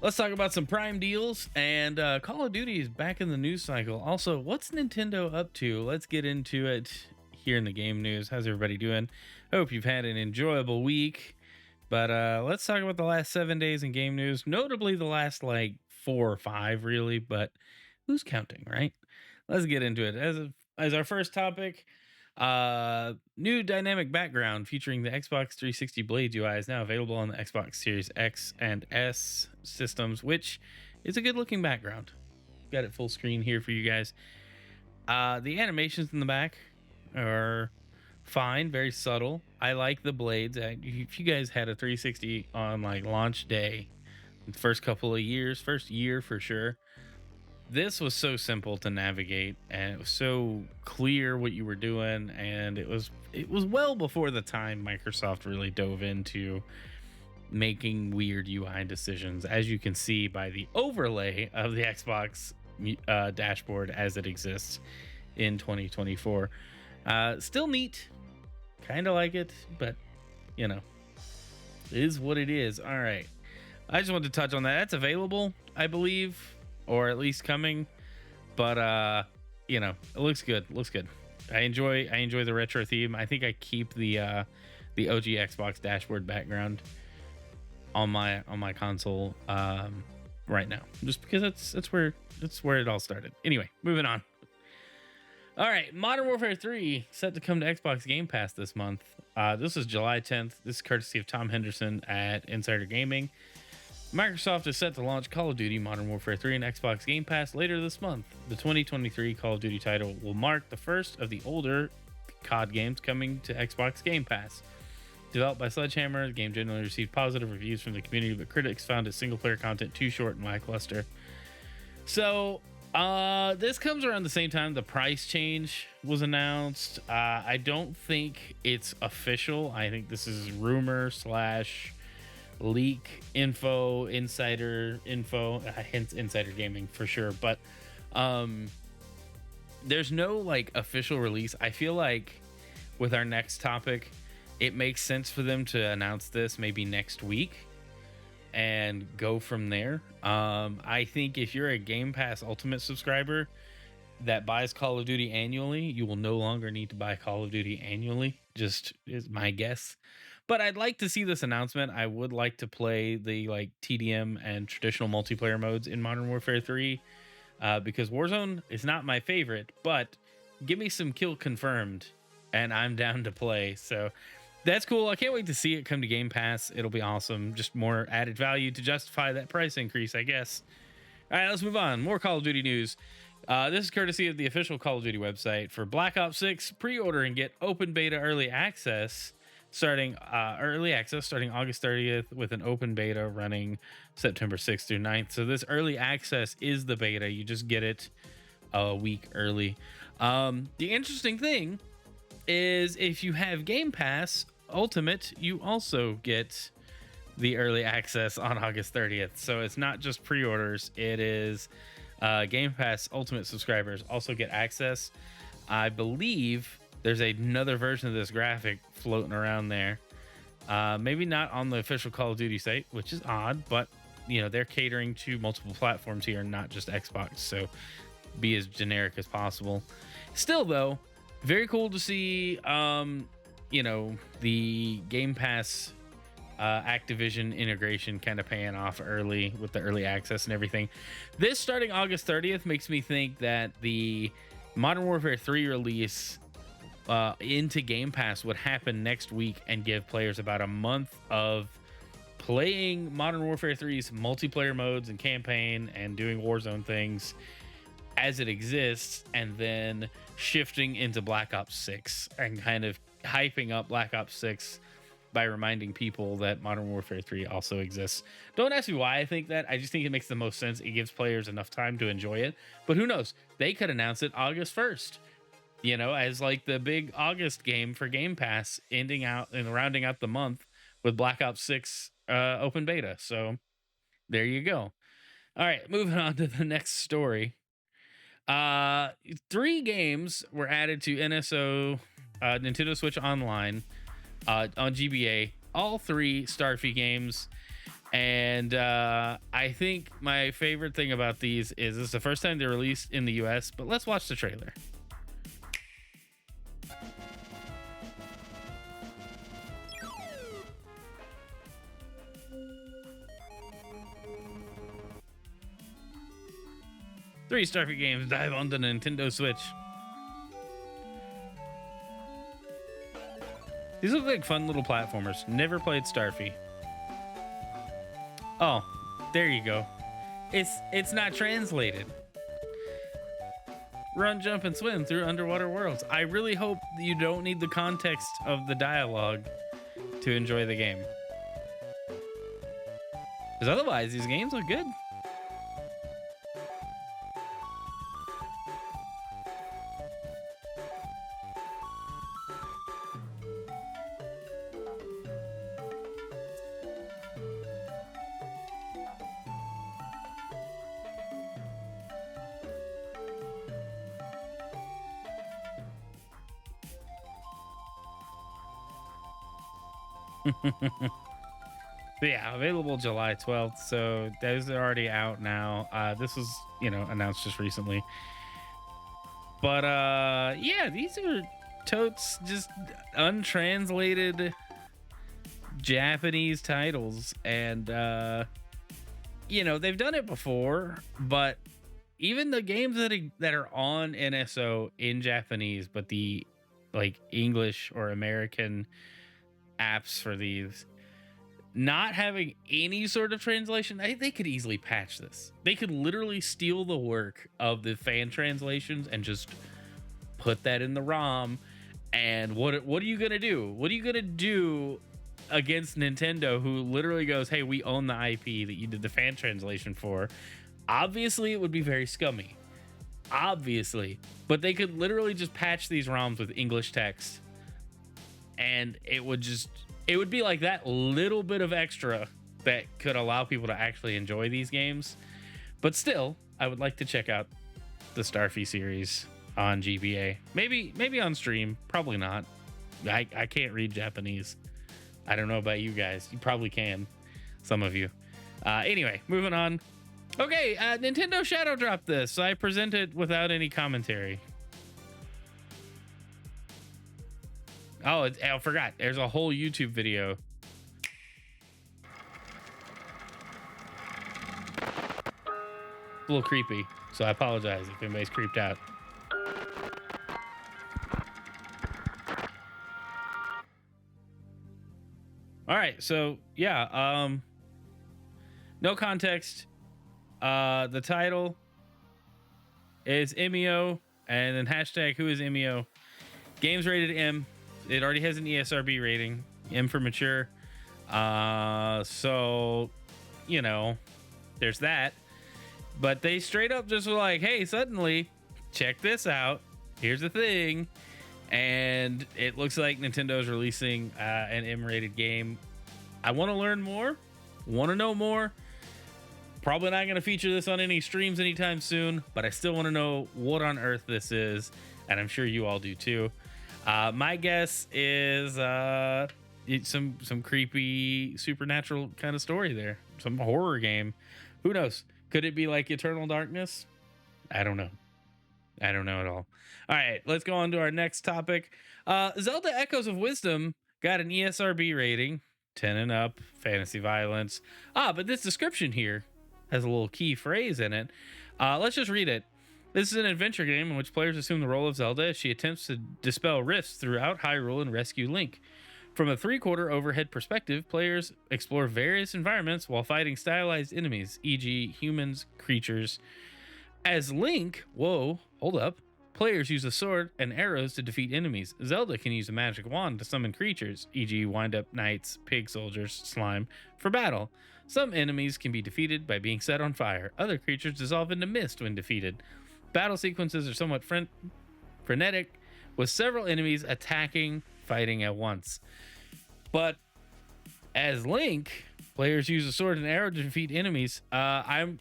Let's talk about some Prime deals, and Call of Duty is back in the news cycle. Also, what's Nintendo up to? Let's get into it here in the game news. How's everybody doing? Hope you've had an enjoyable week. But let's talk about the last 7 days in game news, notably the last like 4 or 5, really. But who's counting, right? Let's get into it. As our first topic, new dynamic background featuring the Xbox 360 Blade UI is now available on the Xbox Series X and S systems, which is a good looking background. Got it full screen here for you guys. The animations in the back are fine, very subtle. I like the blades. If you guys had a 360 on like launch day, the first couple of years, first year for sure, this was so simple to navigate, and it was so clear what you were doing, and it was well before the time Microsoft really dove into making weird UI decisions, as you can see by the overlay of the Xbox dashboard as it exists in 2024. Still neat, kind of like it, but you know, it is what it is. All right, I just wanted to touch on that. That's available, I believe, or at least coming. But it looks good. Looks good. I enjoy the retro theme. I think I keep the OG Xbox dashboard background on my console right now, just because that's where it all started. Anyway, moving on. All right, Modern Warfare 3 set to come to Xbox Game Pass this month. This is July 10th. This is courtesy of Tom Henderson at Insider Gaming. Microsoft is set to launch Call of Duty Modern Warfare 3 and Xbox Game Pass later this month. The 2023 Call of Duty title will mark the first of the older COD games coming to Xbox Game Pass. Developed by Sledgehammer, the game generally received positive reviews from the community, but critics found its single-player content too short and lackluster. So, this comes around the same time the price change was announced. I don't think it's official. I think this is rumor slash leak info, insider info, hence insider gaming for sure. But there's no like official release. I feel like with our next topic, it makes sense for them to announce this maybe next week and go from there. I think if you're a Game Pass Ultimate subscriber that buys Call of Duty annually, you will no longer need to buy Call of Duty annually. Just is my guess. But I'd like to see this announcement. I would like to play the like TDM and traditional multiplayer modes in Modern Warfare 3 because Warzone is not my favorite, but give me some kill confirmed and I'm down to play. So that's cool. I can't wait to see it come to Game Pass. It'll be awesome. Just more added value to justify that price increase, I guess. All right, let's move on. More Call of Duty news. This is courtesy of the official Call of Duty website. For Black Ops 6, pre-order and get open beta early access starting August 30th with an open beta running September 6th through 9th. So this early access is the beta. You just get it a week early. The interesting thing is if you have Game Pass Ultimate, you also get the early access on August 30th. So it's not just pre-orders, it is Game Pass Ultimate subscribers also get access. I believe there's another version of this graphic floating around there. Maybe not on the official Call of Duty site, which is odd, but they're catering to multiple platforms here, not just Xbox. So be as generic as possible. Still though, very cool to see the Game Pass Activision integration kind of paying off early with the early access and everything. This starting August 30th makes me think that the Modern Warfare 3 release into Game Pass would happen next week and give players about a month of playing Modern Warfare 3's multiplayer modes and campaign and doing Warzone things as it exists, and then shifting into Black Ops 6 and kind of hyping up Black Ops 6 by reminding people that Modern Warfare 3 also exists. Don't ask me why I think that. I just think it makes the most sense. It gives players enough time to enjoy it. But who knows? They could announce it August 1st, as like the big August game for Game Pass, ending out and rounding out the month with Black Ops 6 open beta. So there you go. All right, moving on to the next story. 3 games were added to NSO Nintendo Switch Online on GBA. All 3 Starfy games. And I think my favorite thing about these is this is the first time they're released in the US, but let's watch the trailer. Three Starfy games dive on the Nintendo Switch. These look like fun little platformers. Never played Starfy. Oh, there you go. It's not translated. Run, jump, and swim through underwater worlds. I really hope you don't need the context of the dialogue to enjoy the game. Because otherwise, these games look good. Yeah, available July 12th. So those are already out now. This was, announced just recently. But yeah, these are totes just untranslated Japanese titles. And they've done it before, but even the games that are on NSO in Japanese, but the like English or American apps for these not having any sort of translation, they could easily patch this. They could literally steal the work of the fan translations and just put that in the ROM. And what are you gonna do? What are you gonna do against Nintendo, who literally goes, "Hey, we own the IP that you did the fan translation for"? Obviously, it would be very scummy. Obviously, but they could literally just patch these ROMs with English text, and it would be like that little bit of extra that could allow people to actually enjoy these games. But still, I would like to check out the Starfy series on GBA. Maybe on stream. Probably not. I can't read Japanese. I don't know about you guys. You probably can. Some of you. Anyway, moving on. Okay, Nintendo Shadow dropped this, so I present it without any commentary. Oh, I forgot. There's a whole YouTube video. It's a little creepy, so I apologize if anybody's creeped out. All right, so yeah, no context. The title is Emio, and then hashtag who is Emio. Game's rated M. It already has an ESRB rating, M for mature. So, there's that. But they straight up just were like, hey, suddenly, check this out. Here's the thing. And it looks like Nintendo's releasing an M-rated game. I want to learn more. Want to know more. Probably not going to feature this on any streams anytime soon, but I still want to know what on earth this is. And I'm sure you all do too. My guess is it's some creepy supernatural kind of story there. Some horror game. Who knows? Could it be like Eternal Darkness? I don't know. I don't know at all. All right, let's go on to our next topic. Zelda Echoes of Wisdom got an ESRB rating, 10 and up, fantasy violence. But this description here has a little key phrase in it. Let's just read it. This is an adventure game in which players assume the role of Zelda as she attempts to dispel rifts throughout Hyrule and rescue Link. From a 3/4 overhead perspective, players explore various environments while fighting stylized enemies, e.g. humans, creatures. As Link, whoa, hold up, players use a sword and arrows to defeat enemies. Zelda can use a magic wand to summon creatures, e.g. wind-up knights, pig soldiers, slime, for battle. Some enemies can be defeated by being set on fire. Other creatures dissolve into mist when defeated. Battle sequences are somewhat frenetic, with several enemies attacking, fighting at once. But as Link, players use a sword and arrow to defeat enemies. I've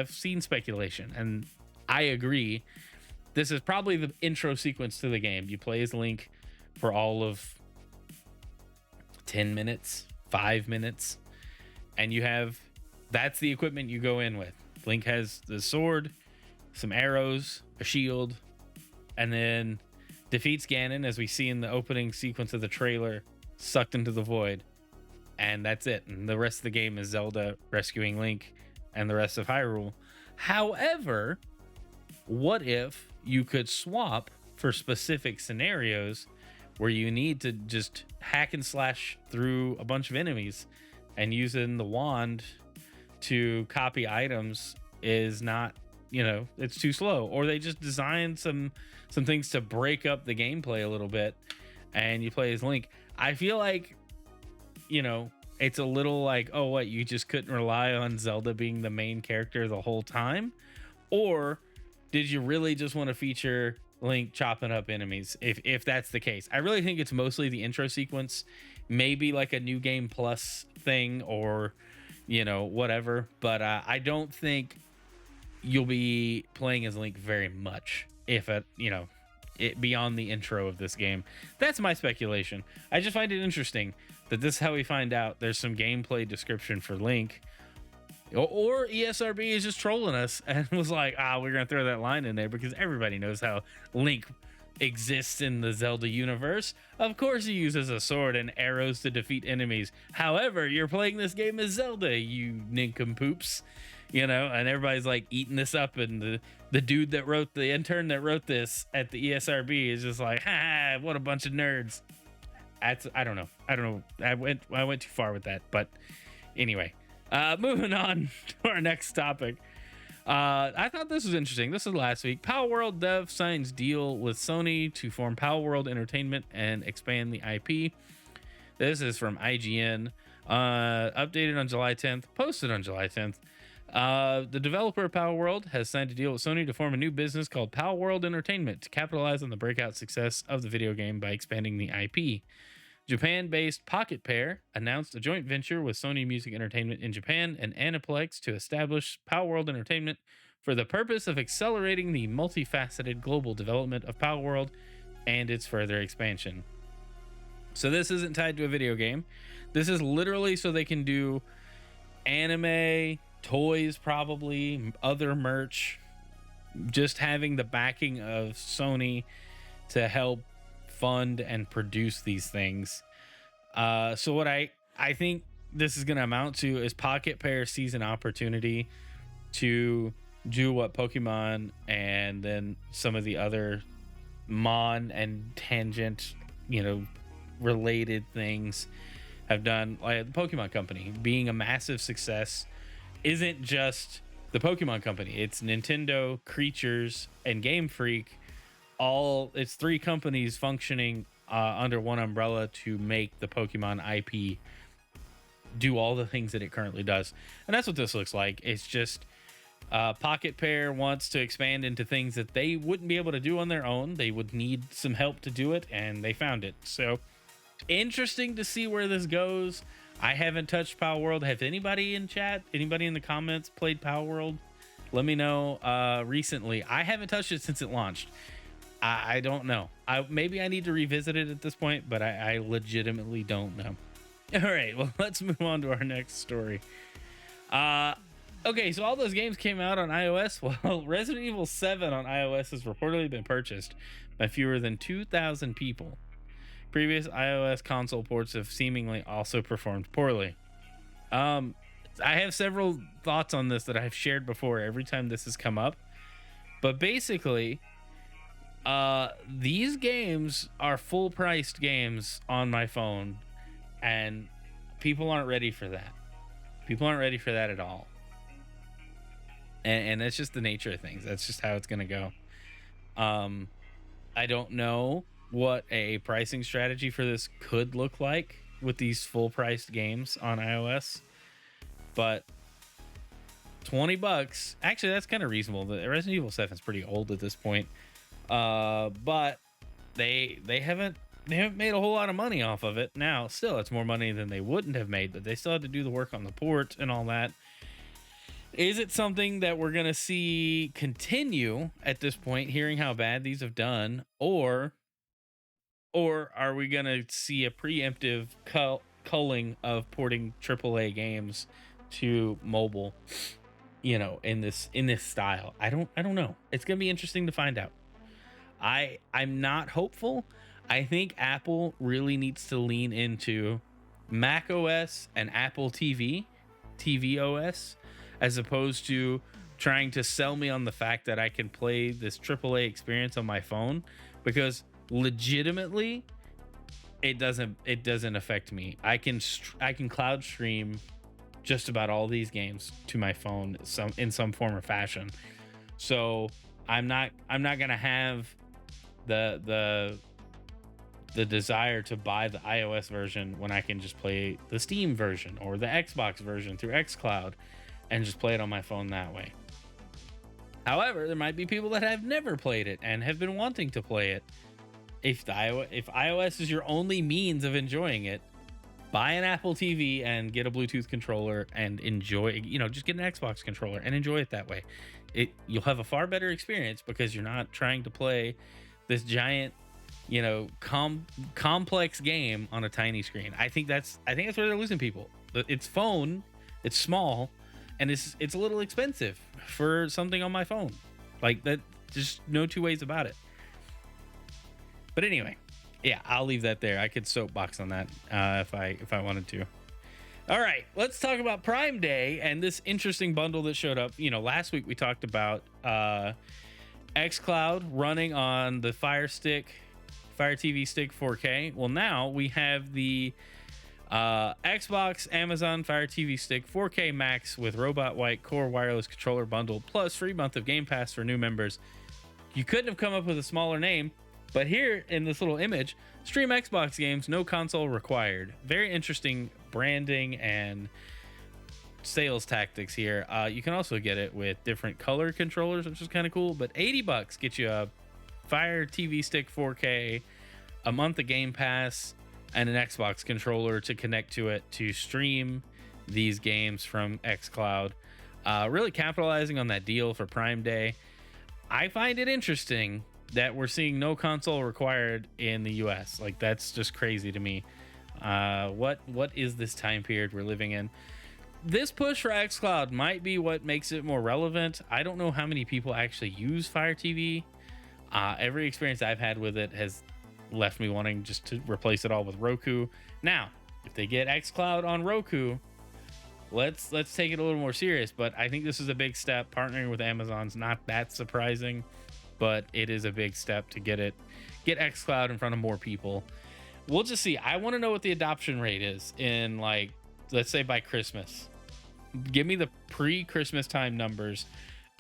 seen speculation, and I agree. This is probably the intro sequence to the game. You play as Link for all of 10 minutes, 5 minutes, and that's the equipment you go in with. Link has the sword, some arrows, a shield, and then defeats Ganon, as we see in the opening sequence of the trailer, sucked into the void. And that's it. And the rest of the game is Zelda rescuing Link and the rest of Hyrule. However, what if you could swap for specific scenarios where you need to just hack and slash through a bunch of enemies, and using the wand to copy items is not, it's too slow, or they just design some things to break up the gameplay a little bit and you play as Link. I feel like, it's a little like, oh, what, you just couldn't rely on Zelda being the main character the whole time? Or did you really just want to feature Link chopping up enemies? If that's the case, I really think it's mostly the intro sequence, maybe like a new game plus thing, or whatever. But I don't think you'll be playing as Link very much, if it beyond the intro of this game. That's my speculation. I just find it interesting that this is how we find out there's some gameplay description for Link. Or ESRB is just trolling us and was like, we're going to throw that line in there because everybody knows how Link exists in the Zelda universe. Of course he uses a sword and arrows to defeat enemies. However, you're playing this game as Zelda, you nincompoops. And everybody's like eating this up, and the intern that wrote this at the ESRB is just like, what a bunch of nerds. I don't know. I went too far with that, but anyway. Moving on to our next topic. I thought this was interesting. This was last week. Palworld dev signs deal with Sony to form Palworld Entertainment and expand the IP. This is from IGN. Updated on July 10th. Posted on July 10th. The developer of Palworld has signed a deal with Sony to form a new business called Palworld Entertainment to capitalize on the breakout success of the video game by expanding the IP. Japan-based Pocket Pair announced a joint venture with Sony Music Entertainment in Japan and Aniplex to establish Palworld Entertainment for the purpose of accelerating the multifaceted global development of Palworld and its further expansion. So this isn't tied to a video game. This is literally so they can do anime, toys, probably other merch, just having the backing of Sony to help fund and produce these things. So what I think this is going to amount to is Pocket Pair sees an opportunity to do what Pokemon and then some of the other Mon and tangent, related things have done. Like the Pokemon Company being a massive success isn't just the Pokemon Company, it's Nintendo, Creatures, and Game Freak. It's three companies functioning under one umbrella to make the Pokemon IP do all the things that it currently does. And that's what this looks like. It's just Pocket Pair wants to expand into things that they wouldn't be able to do on their own. They would need some help to do it, and they found it. So interesting to see where this goes. I haven't touched Palworld. Have anybody in chat, anybody in the comments played Palworld? Let me know. Recently, I haven't touched it since it launched. I don't know. Maybe I need to revisit it at this point, but I legitimately don't know. All right, well, let's move on to our next story. Okay, so all those games came out on iOS. Well, Resident Evil 7 on iOS has reportedly been purchased by fewer than 2,000 people. Previous iOS console ports have seemingly also performed poorly. I have several thoughts on this that I've shared before every time this has come up. But basically, these games are full-priced games on my phone, and people aren't ready for that. People aren't ready for that at all. And that's just the nature of things. That's just how it's going to go. I don't know what a pricing strategy for this could look like with these full-priced games on iOS, but $20, actually, that's kind of reasonable. The Resident Evil 7 is pretty old at this point. But they haven't made a whole lot of money off of it. Now, still, it's more money than they wouldn't have made, but they still had to do the work on the port and all that. Is it something that we're gonna see continue at this point, hearing how bad these have done, or are we gonna see a preemptive culling of porting AAA games to mobile, in this style. I don't know. It's gonna be interesting to find out. I'm not hopeful. I think Apple really needs to lean into Mac OS and Apple TV OS, as opposed to trying to sell me on the fact that I can play this AAA experience on my phone, because legitimately it doesn't affect me. I can cloud stream just about all these games to my phone in some form or fashion. So I'm not gonna have the the desire to buy the iOS version when I can just play the Steam version or the Xbox version through xCloud and just play it on my phone that way. However, there might be people that have never played it and have been wanting to play it. If iOS is your only means of enjoying it, buy an Apple TV and get a Bluetooth controller and enjoy, just get an Xbox controller and enjoy it that way. You'll have a far better experience because you're not trying to play this giant, complex game on a tiny screen. I think that's where they're losing people. It's small, and it's a little expensive for something on my phone. Like that, just no two ways about it. But anyway, yeah, I'll leave that there. I could soapbox on that if I wanted to. All right, let's talk about Prime Day and this interesting bundle that showed up. Last week we talked about xCloud running on the Fire TV Stick 4K. Well, now we have the Xbox Amazon Fire TV Stick 4K Max with Robot White Core Wireless Controller Bundle plus free month of Game Pass for new members. You couldn't have come up with a smaller name, but here in this little image, stream Xbox games, no console required. Very interesting branding and sales tactics here. You can also get it with different color controllers, which is kind of cool, but $80 gets you a Fire TV Stick 4K, a month of Game Pass, and an Xbox controller to connect to it to stream these games from xCloud. Really capitalizing on that deal for Prime Day. I find it interesting that we're seeing no console required in the US. Like, that's just crazy to me. What is this time period we're living in? This push for xCloud might be what makes it more relevant. I don't know how many people actually use Fire TV. Every experience I've had with it has left me wanting just to replace it all with Roku. Now, if they get xCloud on Roku, let's take it a little more serious. But I think this is a big step. Partnering with Amazon's not that surprising, but it is a big step to get xCloud in front of more people. We'll just see. I want to know what the adoption rate is in, like, let's say by Christmas. Give me the pre-Christmas time numbers,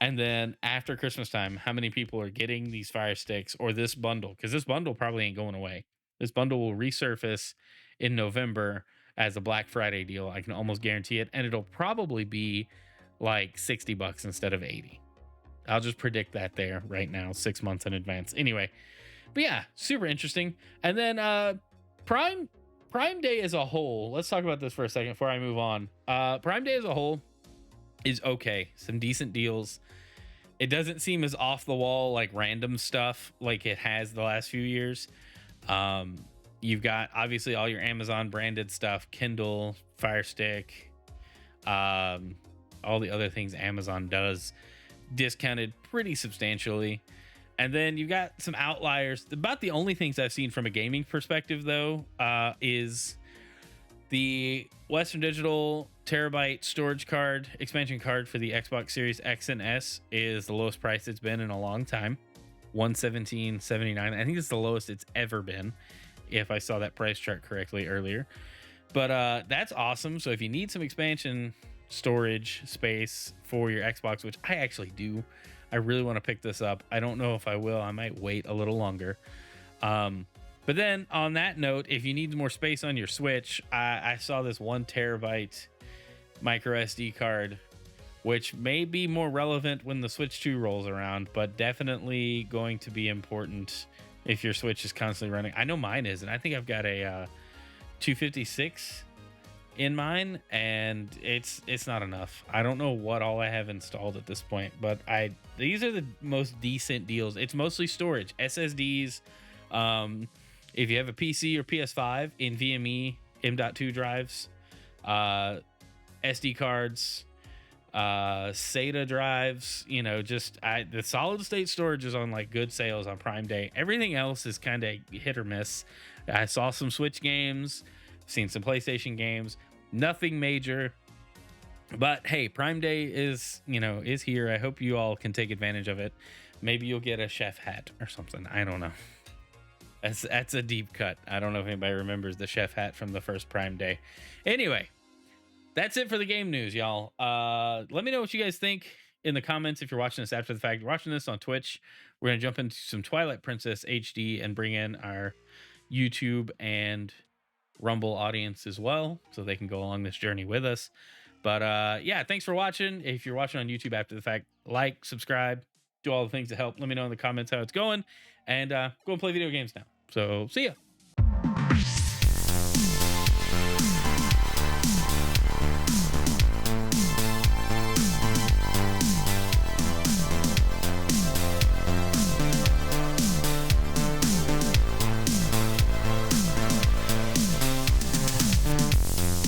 and then after Christmas time, how many people are getting these Fire Sticks or this bundle? Because this bundle probably ain't going away. This bundle will resurface in November as a Black Friday deal. I can almost guarantee it, and it'll probably be like $60 instead of 80. I'll just predict that there right now, 6 months in advance. Anyway, but yeah, super interesting. And then Prime Day as a whole. Let's talk about this for a second before I move on. Prime Day as a whole is okay. Some decent deals. It doesn't seem as off the wall, like random stuff like it has the last few years. You've got obviously all your Amazon branded stuff, Kindle, Fire Stick, all the other things Amazon does, discounted pretty substantially. And then you've got some outliers. About the only things I've seen from a gaming perspective, though, is the Western Digital terabyte storage card, expansion card for the Xbox Series X and S is the lowest price it's been in a long time. $117.79. I think it's the lowest it's ever been, if I saw that price chart correctly earlier. But that's awesome. So if you need some expansion storage space for your Xbox, which I actually do, I really want to pick this up. I don't know if I will. I might wait a little longer. But then on that note, if you need more space on your Switch, I saw this 1 terabyte micro SD card, which may be more relevant when the Switch 2 rolls around, but definitely going to be important if your Switch is constantly running. I know mine is, and I think I've got a 256 in mine, and it's not enough. I don't know what all I have installed at this point, but these are the most decent deals. It's mostly storage, SSDs. If you have a PC or PS5, NVMe M.2 drives, uh, SD cards, SATA drives. Just the solid state storage is on like good sales on Prime Day. Everything else is kind of hit or miss. I saw some Switch games, seen some PlayStation games, nothing major. But hey, Prime Day is here. I hope you all can take advantage of it. Maybe you'll get a chef hat or something. I don't know. That's a deep cut. I don't know if anybody remembers the chef hat from the first Prime Day. Anyway, that's it for the game news, y'all. Let me know what you guys think in the comments if you're watching this after the fact. You're watching this on Twitch. We're gonna jump into some Twilight Princess HD and bring in our YouTube and Rumble audience as well, so they can go along this journey with us. But yeah, thanks for watching. If you're watching on YouTube after the fact, like, subscribe, do all the things to help. Let me know in the comments how it's going, and go and play video games now. So see ya.